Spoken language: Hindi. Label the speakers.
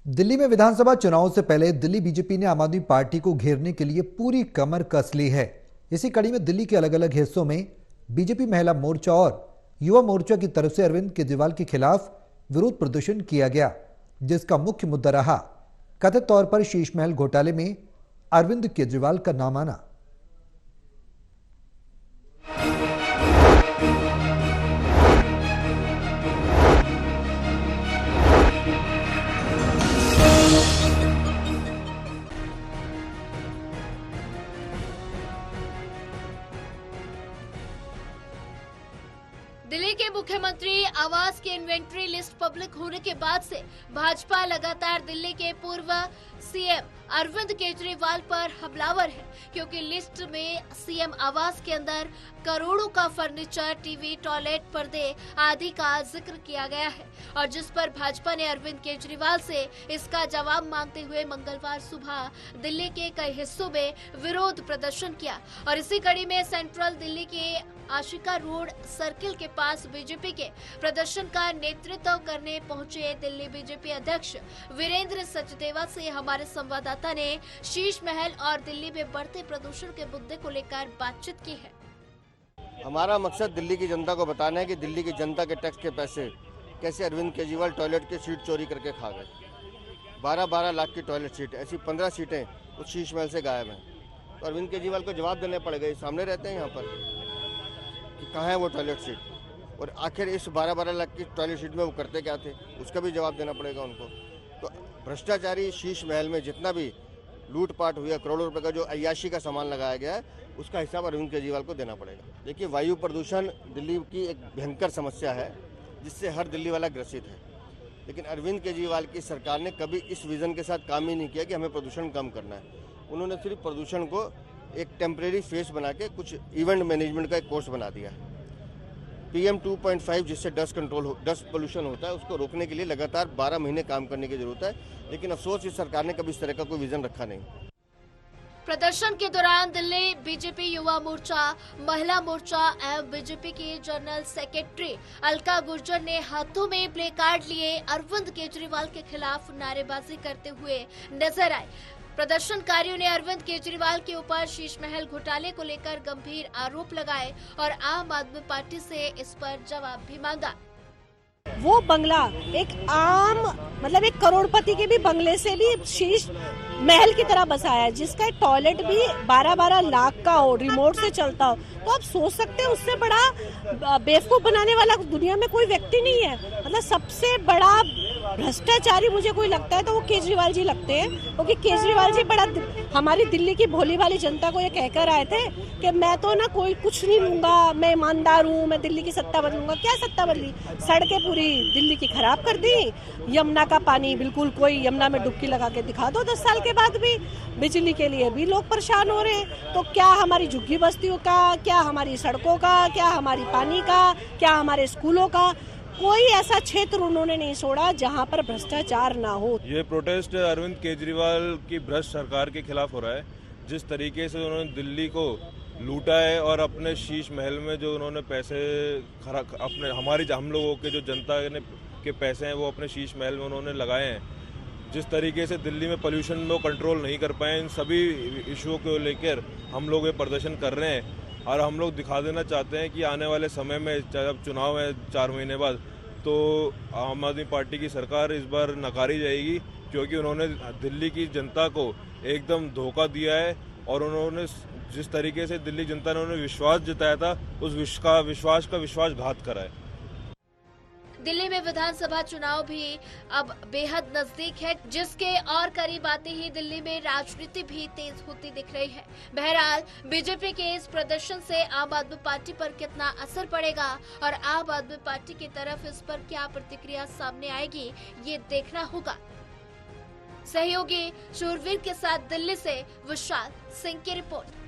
Speaker 1: दिल्ली में विधानसभा चुनाव से पहले दिल्ली बीजेपी ने आम आदमी पार्टी को घेरने के लिए पूरी कमर कस ली है। इसी कड़ी में दिल्ली के अलग अलग हिस्सों में बीजेपी महिला मोर्चा और युवा मोर्चा की तरफ से अरविंद केजरीवाल के खिलाफ विरोध प्रदर्शन किया गया, जिसका मुख्य मुद्दा रहा कथित तौर पर शीश महल घोटाले में अरविंद केजरीवाल का नाम आना।
Speaker 2: दिल्ली के मुख्यमंत्री आवास की इन्वेंटरी लिस्ट पब्लिक होने के बाद से भाजपा लगातार दिल्ली के पूर्व सीएम अरविंद केजरीवाल पर हमलावर है, क्योंकि लिस्ट में सीएम आवास के अंदर करोड़ों का फर्नीचर, टीवी, टॉयलेट, पर्दे आदि का जिक्र किया गया है और जिस पर भाजपा ने अरविंद केजरीवाल से इसका जवाब मांगते हुए मंगलवार सुबह दिल्ली के कई हिस्सों में विरोध प्रदर्शन किया। और इसी कड़ी में सेंट्रल दिल्ली के आशिका रोड सर्किल के पास बीजेपी के प्रदर्शन का नेतृत्व करने पहुंचे दिल्ली बीजेपी अध्यक्ष वीरेंद्र सचदेवा से हमारे संवाददाता ने शीश महल और दिल्ली में बढ़ते प्रदूषण के मुद्दे को लेकर बातचीत की है।
Speaker 3: हमारा मकसद दिल्ली की जनता को बताना है कि दिल्ली की जनता के टैक्स के पैसे कैसे अरविंद केजरीवाल टॉयलेट की सीट चोरी करके खा गए। 12-12 लाख की टॉयलेट सीट, ऐसी 15 सीटें उस शीश महल से गायब हैं। तो अरविंद केजरीवाल को जवाब देने पड़ेगा, सामने रहते हैं यहाँ पर, कि कहाँ है वो टॉयलेट सीट और आखिर इस 12-12 लाख की टॉयलेट सीट में वो करते क्या थे, उसका भी जवाब देना पड़ेगा उनको। तो भ्रष्टाचारी शीश महल में जितना भी लूटपाट हुई है, करोड़ों रुपए का जो अय्याशी का सामान लगाया गया है, उसका हिसाब अरविंद केजरीवाल को देना पड़ेगा। देखिए, वायु प्रदूषण दिल्ली की एक भयंकर समस्या है जिससे हर दिल्ली वाला ग्रसित है, लेकिन अरविंद केजरीवाल की सरकार ने कभी इस विजन के साथ काम ही नहीं किया कि हमें प्रदूषण कम करना है। उन्होंने सिर्फ प्रदूषण को एक टेम्परेरी फेस बना के कुछ इवेंट मैनेजमेंट का एक कोर्स बना दिया है। PM 2.5 जिससे डस्ट पोल्यूशन होता है, उसको रोकने के लिए लगातार 12 महीने काम करने की जरूरत है, लेकिन अफसोस इस सरकार ने कभी इस तरह का कोई विजन रखा नहीं।
Speaker 2: प्रदर्शन के दौरान दिल्ली बीजेपी युवा मोर्चा, महिला मोर्चा एवं बीजेपी की जनरल सेक्रेटरी अलका गुर्जर ने हाथों में प्ले कार्ड लिए अरविंद केजरीवाल के खिलाफ नारेबाजी करते हुए नजर आए। प्रदर्शनकारियों ने अरविंद केजरीवाल के ऊपर शीश महल घोटाले को लेकर गंभीर आरोप लगाए और आम आदमी पार्टी से इस पर जवाब भी मांगा।
Speaker 4: वो बंगला एक आम मतलब एक करोड़पति के भी बंगले से भी शीश महल की तरह बसाया है, जिसका टॉयलेट भी 12-12 लाख का हो, रिमोट से चलता हो। तो आप सोच सकते हैं उससे बड़ा बेवकूफ बनाने वाला दुनिया में कोई व्यक्ति नहीं है। मतलब सबसे बड़ा भ्रष्टाचारी मुझे कोई लगता है तो वो केजरीवाल जी लगते हैं, क्योंकि केजरीवाल जी बड़ा हमारी दिल्ली की भोली भाली जनता को ये कहकर आए थे कि मैं तो ना कोई कुछ नहीं लूंगा, मैं ईमानदार हूँ, मैं दिल्ली की सत्ता बदलूंगा। क्या सत्ता बदली? सड़कें पूरी दिल्ली की खराब कर दी, यमुना का पानी बिल्कुल, कोई यमुना में डुबकी लगा के दिखा दो 10 साल के बाद भी। बिजली के लिए भी लोग परेशान हो रहे हैं। तो क्या हमारी झुग्गी बस्तियों का, क्या हमारी सड़कों का, क्या हमारी पानी का, क्या हमारे स्कूलों का, कोई ऐसा क्षेत्र उन्होंने नहीं छोड़ा जहां पर भ्रष्टाचार ना हो।
Speaker 5: ये प्रोटेस्ट अरविंद केजरीवाल की भ्रष्ट सरकार के खिलाफ हो रहा है। जिस तरीके से उन्होंने दिल्ली को लूटा है और अपने शीश महल में जो उन्होंने पैसे अपने हम लोगों के जो जनता के पैसे हैं वो अपने शीश महल में उन्होंने लगाए हैं। जिस तरीके से दिल्ली में पोल्यूशन लोग कंट्रोल नहीं कर पाए, इन सभी इशुओं को लेकर हम लोग ये प्रदर्शन कर रहे हैं और हम लोग दिखा देना चाहते हैं कि आने वाले समय में जब चुनाव है 4 महीने बाद, तो आम आदमी पार्टी की सरकार इस बार नकारी जाएगी, क्योंकि उन्होंने दिल्ली की जनता को एकदम धोखा दिया है और उन्होंने जिस तरीके से दिल्ली जनता ने उन्हें विश्वास जताया था, उस विश्वासघात करा है।
Speaker 2: दिल्ली में विधानसभा चुनाव भी अब बेहद नजदीक है, जिसके और करीब आते ही दिल्ली में राजनीति भी तेज होती दिख रही है। बहरहाल बीजेपी के इस प्रदर्शन से आम आदमी पार्टी पर कितना असर पड़ेगा और आम आदमी पार्टी की तरफ इस पर क्या प्रतिक्रिया सामने आएगी, ये देखना होगा। सहयोगी शूरवीर के साथ दिल्ली से विशाल सिंह की रिपोर्ट।